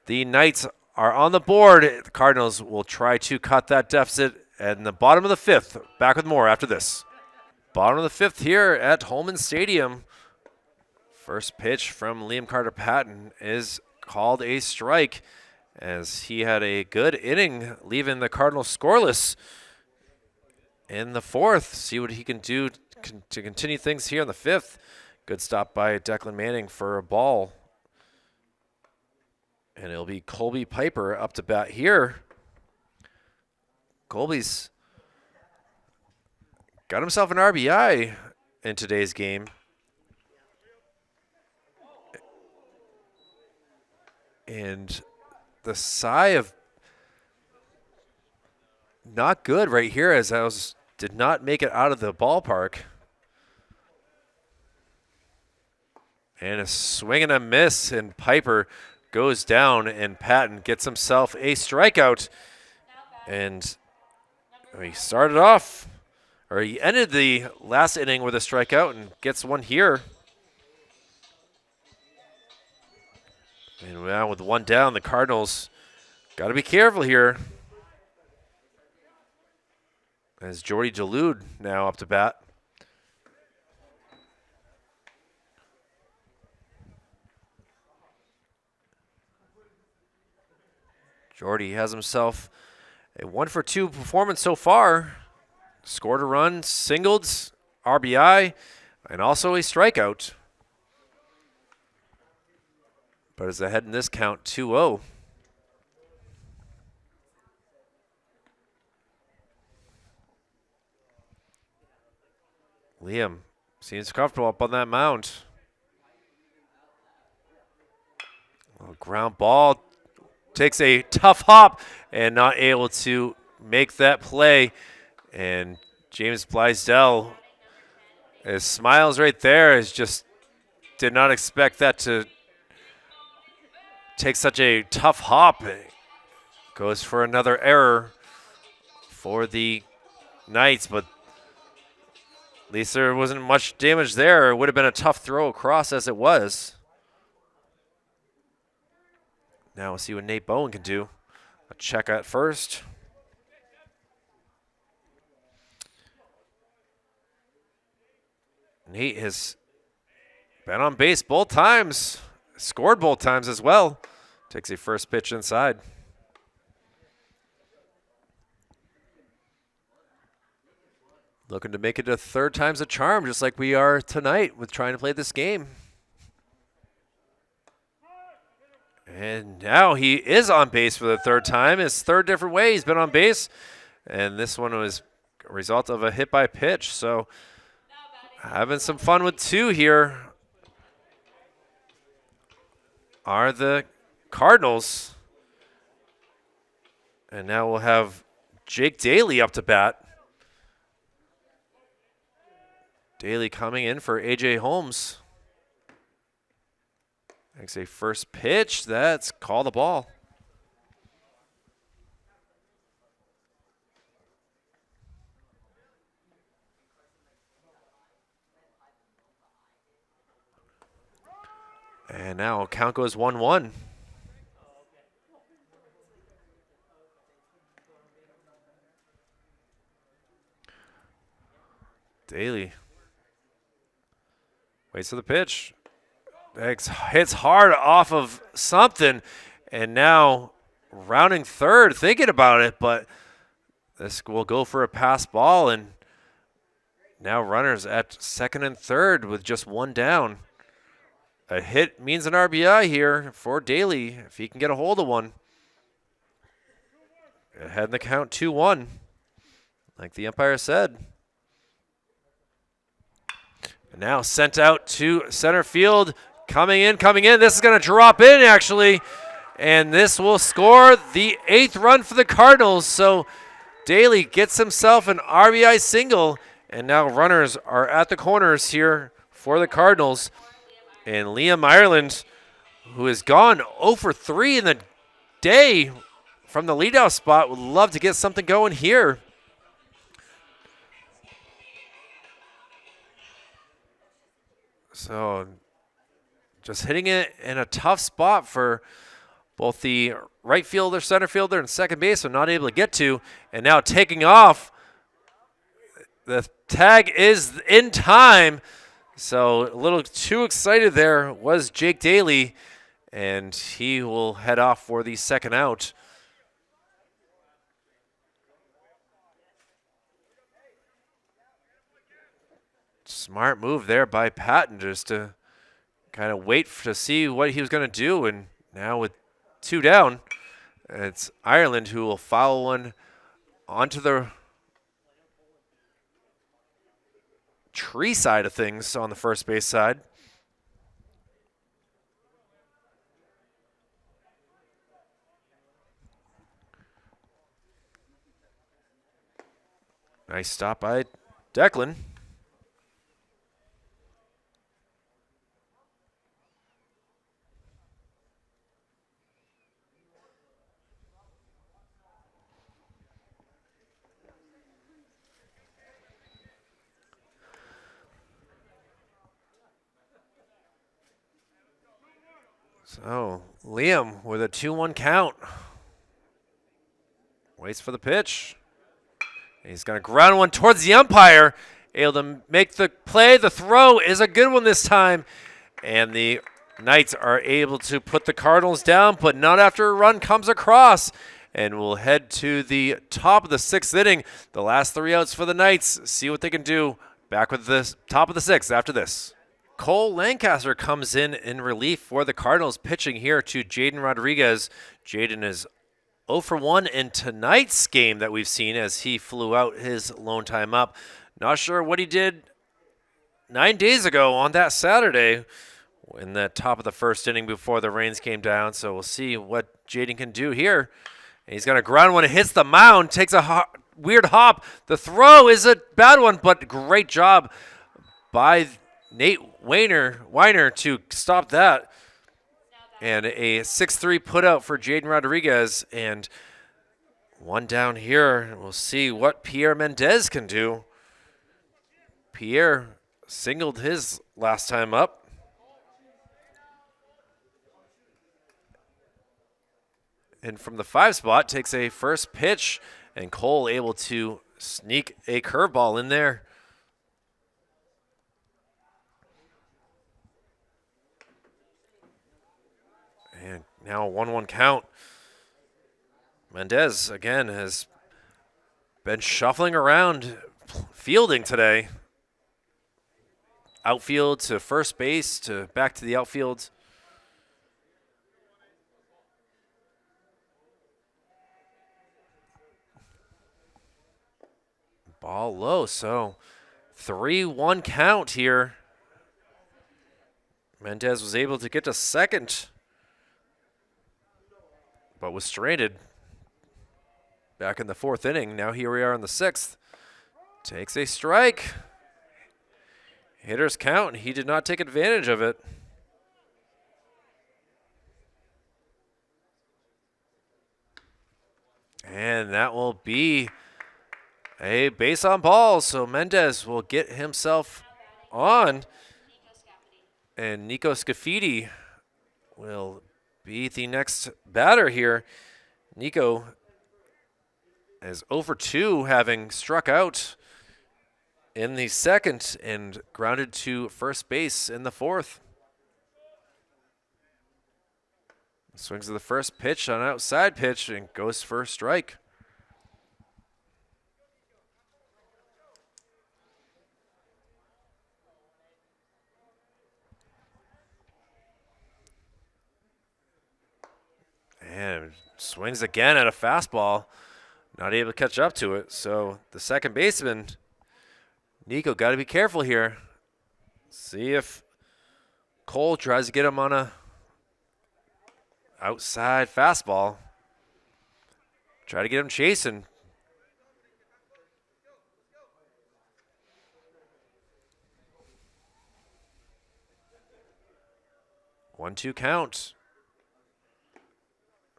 the Knights are on the board. The Cardinals will try to cut that deficit in the bottom of the fifth. Back with more after this. Bottom of the fifth here at Holman Stadium. First pitch from Liam Carter-Patton is called a strike, as he had a good inning leaving the Cardinals scoreless in the fourth. See what he can do to continue things here in the fifth. Good stop by Declan Manning for a ball. And it'll be Colby Piper up to bat here. Colby's got himself an RBI in today's game. And the sigh of not good right here, as I did not make it out of the ballpark. And a swing and a miss, and Piper goes down, and Patton gets himself a strikeout. And he started off, or he ended the last inning with a strikeout and gets one here. And now with one down, the Cardinals got to be careful here. As Jordy Delude now up to bat. Jordy has himself a 1-for-2 performance so far. Scored a run, singled, RBI, and also a strikeout. But is ahead in this count 2-0. Liam seems comfortable up on that mound. A ground ball, takes a tough hop and not able to make that play. And James Blaisdell, his smiles right there, is just did not expect that to take such a tough hop. Goes for another error for the Knights, but at least there wasn't much damage there. It would have been a tough throw across as it was. Now we'll see what Nate Bowen can do. A check at first. Nate has been on base both times, scored both times as well. Takes a first pitch inside. Looking to make it a third time's a charm, just like we are tonight with trying to play this game. And now he is on base for the third time. His third different way he's been on base. And this one was a result of a hit by pitch. So having some fun with two here are the Cardinals. And now we'll have Jake Daly up to bat. Daly coming in for A.J. Holmes. Makes a first pitch. That's call the ball. And now count goes 1-1. Daly waits for the pitch. Hits hard off of something, and now rounding third, thinking about it, but this will go for a pass ball, and now runners at second and third with just one down. A hit means an RBI here for Daly if he can get a hold of one. Ahead in the count 2-1, like the umpire said. And now sent out to center field. Coming in. This is going to drop in, actually. And this will score the 8th run for the Cardinals. So Daly gets himself an RBI single. And now runners are at the corners here for the Cardinals. And Liam Ireland, who has gone 0 for 3 in the day from the leadoff spot, would love to get something going here. So just hitting it in a tough spot for both the right fielder, center fielder, and second baseman, not able to get to. And now taking off. The tag is in time. So a little too excited there was Jake Daly, and he will head off for the second out. Smart move there by Patton just to kind of wait to see what he was going to do. And now with 2 down, it's Ireland who will foul one onto the tree side of things on the first base side. Nice stop by Declan. So Liam with a 2-1 count. Waits for the pitch. He's going to ground one towards the umpire. Able to make the play. The throw is a good one this time. And the Knights are able to put the Cardinals down, but not after a run comes across. And we'll head to the top of the 6th inning. The last 3 outs for the Knights. See what they can do. Back with the top of the 6th after this. Cole Lancaster comes in relief for the Cardinals, pitching here to Jaden Rodriguez. Jaden is 0 for 1 in tonight's game that we've seen as he flew out his lone time up. Not sure what he did 9 days ago on that Saturday in the top of the 1st inning before the rains came down. So we'll see what Jaden can do here. And he's going to ground one. It hits the mound, takes a weird hop. The throw is a bad one, but great job by Nate Weiner to stop that. And a 6-3 putout for Jaden Rodriguez. And 1 down here. We'll see what Pierre Mendez can do. Pierre singled his last time up. And from the 5 spot, takes a first pitch. And Cole able to sneak a curveball in there. And now a 1-1 count. Mendez, again, has been shuffling around fielding today. Outfield to first base to back to the outfield. Ball low, so 3-1 count here. Mendez was able to get to second, but was stranded back in the 4th inning. Now here we are in the 6th. Takes a strike. Hitters count, and he did not take advantage of it. And that will be a base on balls, so Mendez will get himself on. And Nico Scafidi will be the next batter here. Nico is 0 for 2, having struck out in the 2nd and grounded to first base in the 4th. Swings to the first pitch on outside pitch and goes for a strike. And swings again at a fastball. Not able to catch up to it. So the second baseman, Nico, got to be careful here. See if Cole tries to get him on a outside fastball. Try to get him chasing. 1-2 count.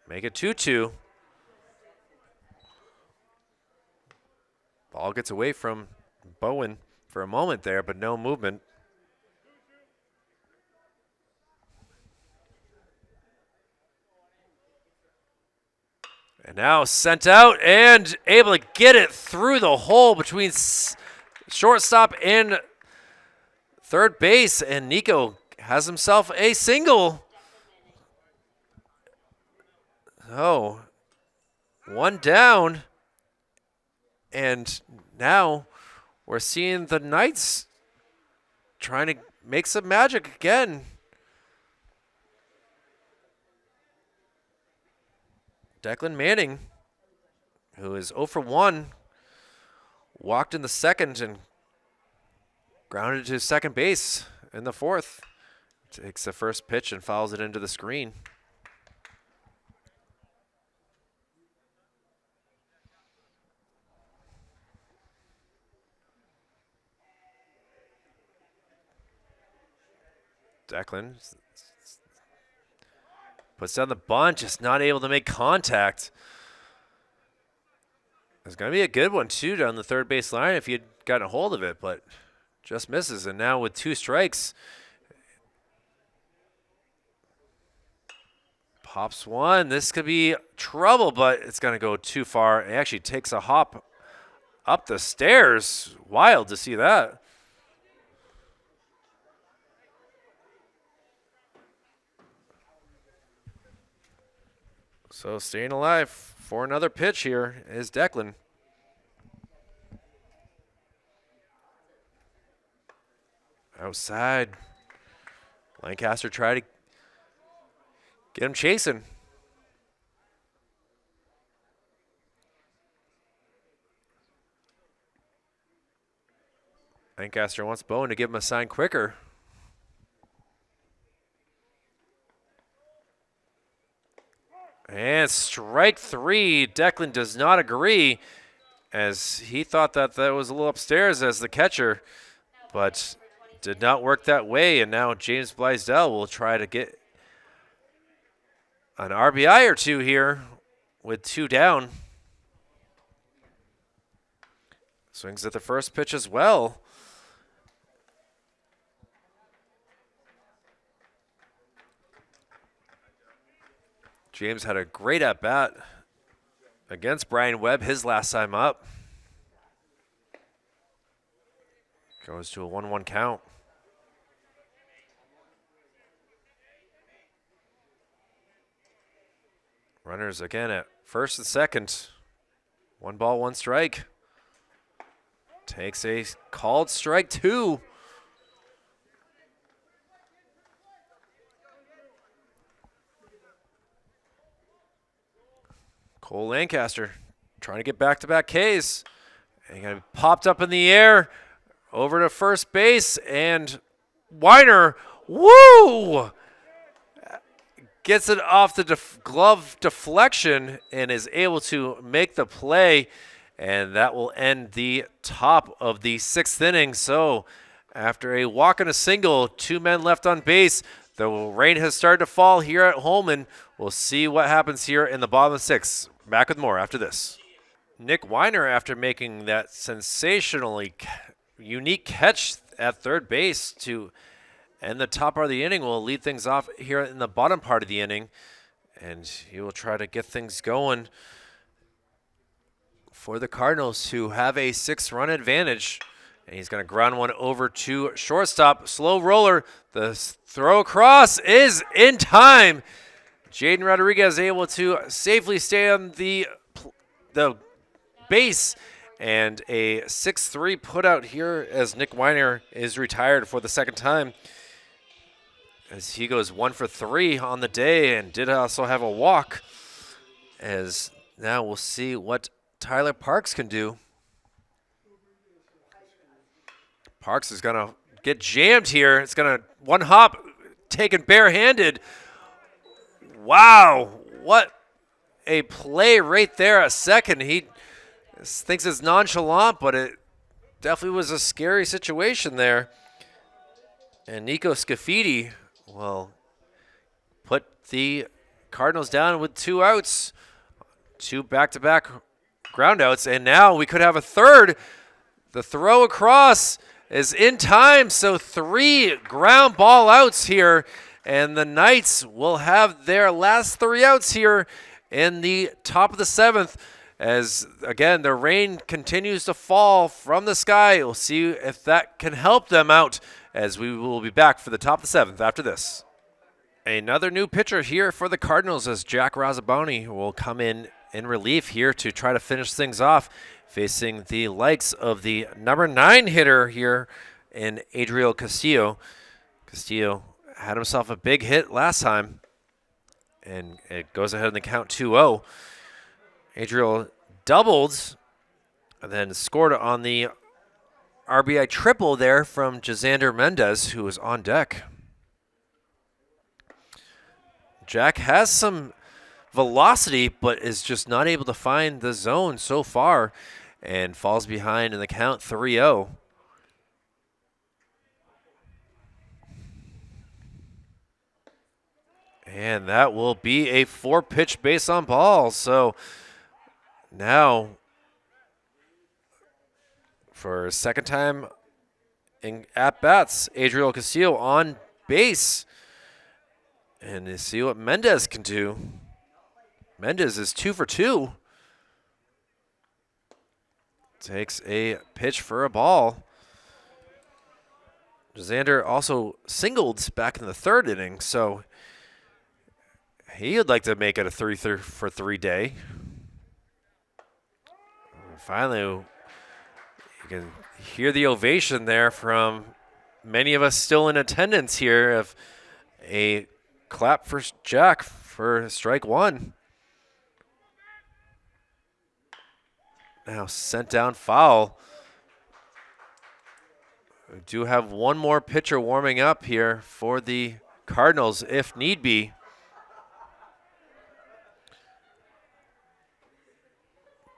Make it 2-2. Ball gets away from Bowen for a moment there, but no movement. And now sent out and able to get it through the hole between shortstop and third base. And Nico has himself a single. Oh, one down. And now we're seeing the Knights trying to make some magic again. Declan Manning, who is 0 for 1, walked in the second and grounded to second base in the fourth. Takes the first pitch and fouls it into the screen. Declan puts down the bunt, just not able to make contact. It's going to be a good one, too, down the third base line if you'd gotten a hold of it, but just misses. And now with 2 strikes, pops one. This could be trouble, but it's going to go too far. It actually takes a hop up the stairs. Wild to see that. So staying alive for another pitch here is Declan. Outside. Lancaster tried to get him chasing. Lancaster wants Bowen to give him a sign quicker. And strike 3. Declan does not agree, as he thought that was a little upstairs as the catcher, but did not work that way. And now James Blaisdell will try to get an RBI or 2 here with 2 down. Swings at the first pitch as well. James had a great at-bat against Brian Webb his last time up. Goes to a 1-1 count. Runners again at first and second. 1 ball, 1 strike. Takes a called strike 2. Cole Lancaster trying to get back-to-back Ks. And gonna be popped up in the air over to first base, and Weiner, woo! Gets it off the glove deflection and is able to make the play, and that will end the top of the 6th inning. So after a walk and a single, 2 men left on base, the rain has started to fall here at Holman. We'll see what happens here in the bottom of 6th. Back with more after this. Nick Weiner, after making that sensationally unique catch at third base to end the top part of the inning, will lead things off here in the bottom part of the inning. And he will try to get things going for the Cardinals, who have a 6-run advantage. And he's going to ground one over to shortstop. Slow roller. The throw across is in time. Jaden Rodriguez able to safely stay on the base, and a 6-3 put out here as Nick Weiner is retired for the 2nd time, as he goes 1 for 3 on the day and did also have a walk. As now we'll see what Tyler Parks can do. Parks is going to get jammed here. It's going to one hop, taken barehanded. Wow, what a play right there at second. He thinks it's nonchalant, but it definitely was a scary situation there. And Nico Scafidi will the Cardinals down with 2 outs. 2 back-to-back ground outs, and now we could have a third. The throw across is in time, so 3 ground ball outs here, and the Knights will have their last 3 outs here in the top of the 7th. As, again, the rain continues to fall from the sky. We'll see if that can help them out as we will be back for the top of the 7th after this. Another new pitcher here for the Cardinals as Jack Razzaboni will come in relief here to try to finish things off, facing the likes of the number 9 hitter here in Adriel Castillo. Castillo had himself a big hit last time, and it goes ahead in the count 2-0. Adriel doubled and then scored on the RBI triple there from Jazander Mendez, who was on deck. Jack has some velocity, but is just not able to find the zone so far and falls behind in the count 3-0. And that will be a 4-pitch base on ball. So now, for a second time in at-bats, Adriel Castillo on base. And you see what Mendez can do. Mendez is 2 for 2. Takes a pitch for a ball. Jazander also singled back in the 3rd inning, so he would like to make it a 3 for 3 day. Finally, you can hear the ovation there from many of us still in attendance here of a clap for Jack for strike 1. Now sent down foul. We do have one more pitcher warming up here for the Cardinals if need be.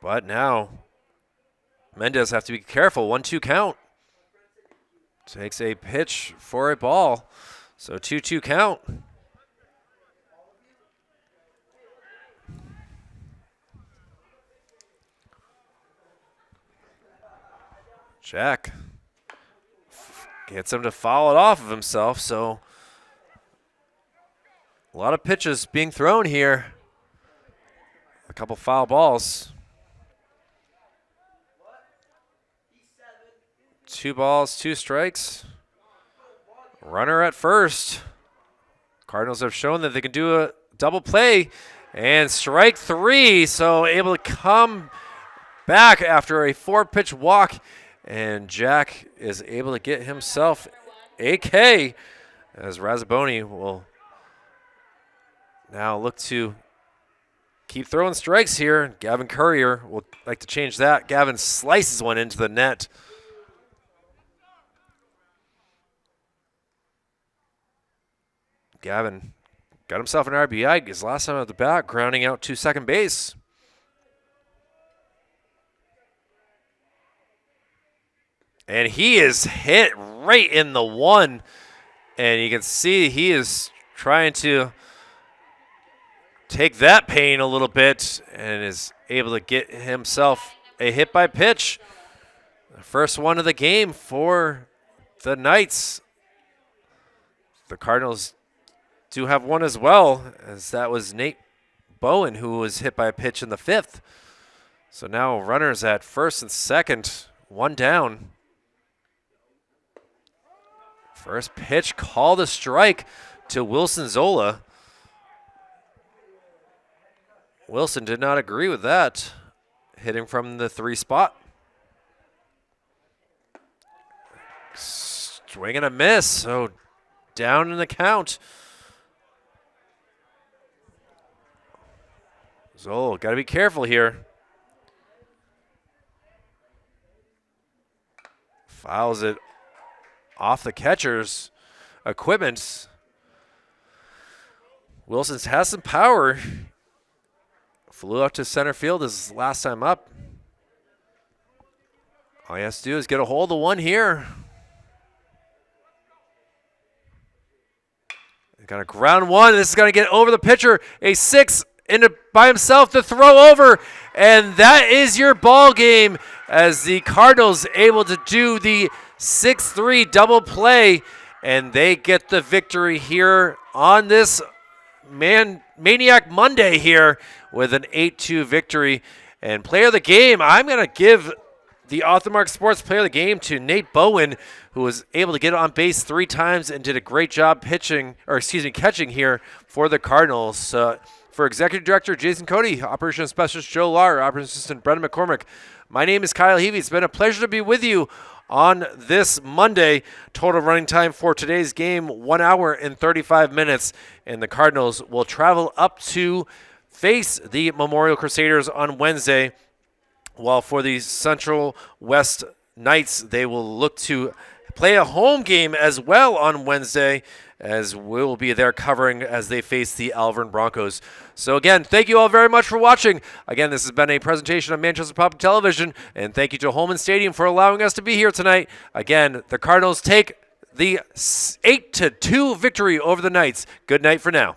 But now Mendez have to be careful. 1-2 count. Takes a pitch for a ball. So 2-2 count. Jack gets him to foul it off of himself, so a lot of pitches being thrown here. A couple foul balls. 2 balls, 2 strikes. Runner at first. Cardinals have shown that they can do a double play. And strike 3, so able to come back after a 4-pitch walk. And Jack is able to get himself a K as Razzaboni will now look to keep throwing strikes here. Gavin Courier will like to change that. Gavin slices one into the net. Gavin got himself an RBI his last time at the bat, grounding out to second base. And he is hit right in the 1. And you can see he is trying to take that pain a little bit and is able to get himself a hit by pitch. The first one of the game for the Knights. The Cardinals do have one as well, as that was Nate Bowen who was hit by a pitch in the 5th. So now runners at first and second, 1 down. First pitch called a strike to Wilson Zola. Wilson did not agree with that. Hitting from the 3 spot. Swing and a miss, so down in the count. Zola, got to be careful here. Fouls it off the catcher's equipment. Wilson's has some power. Flew up to center field his last time up. All he has to do is get a hold of one here. Got a ground one. This is going to get over the pitcher. A 6 by himself to throw over. And that is your ball game as the Cardinals able to do the 6-3 double play. And they get the victory here on this Maniac Monday here with an 8-2 victory. And player of the game, I'm going to give the Authormark Sports Player of the Game to Nate Bowen, who was able to get on base 3 times and did a great job catching here for the Cardinals. For Executive Director Jason Cody, Operations Specialist Joe Lahr, Operations Assistant Brendan McCormick, my name is Kyle Heavey. It's been a pleasure to be with you on this Monday. Total running time for today's game, 1 hour and 35 minutes. And the Cardinals will travel up to face the Memorial Crusaders on Wednesday. While for the Central West Knights, they will look to play a home game as well on Wednesday, as we'll be there covering as they face the Alvern Broncos. So again, thank you all very much for watching. Again, this has been a presentation of Manchester Public Television, and thank you to Holman Stadium for allowing us to be here tonight. Again, the Cardinals take the 8-2 victory over the Knights. Good night for now.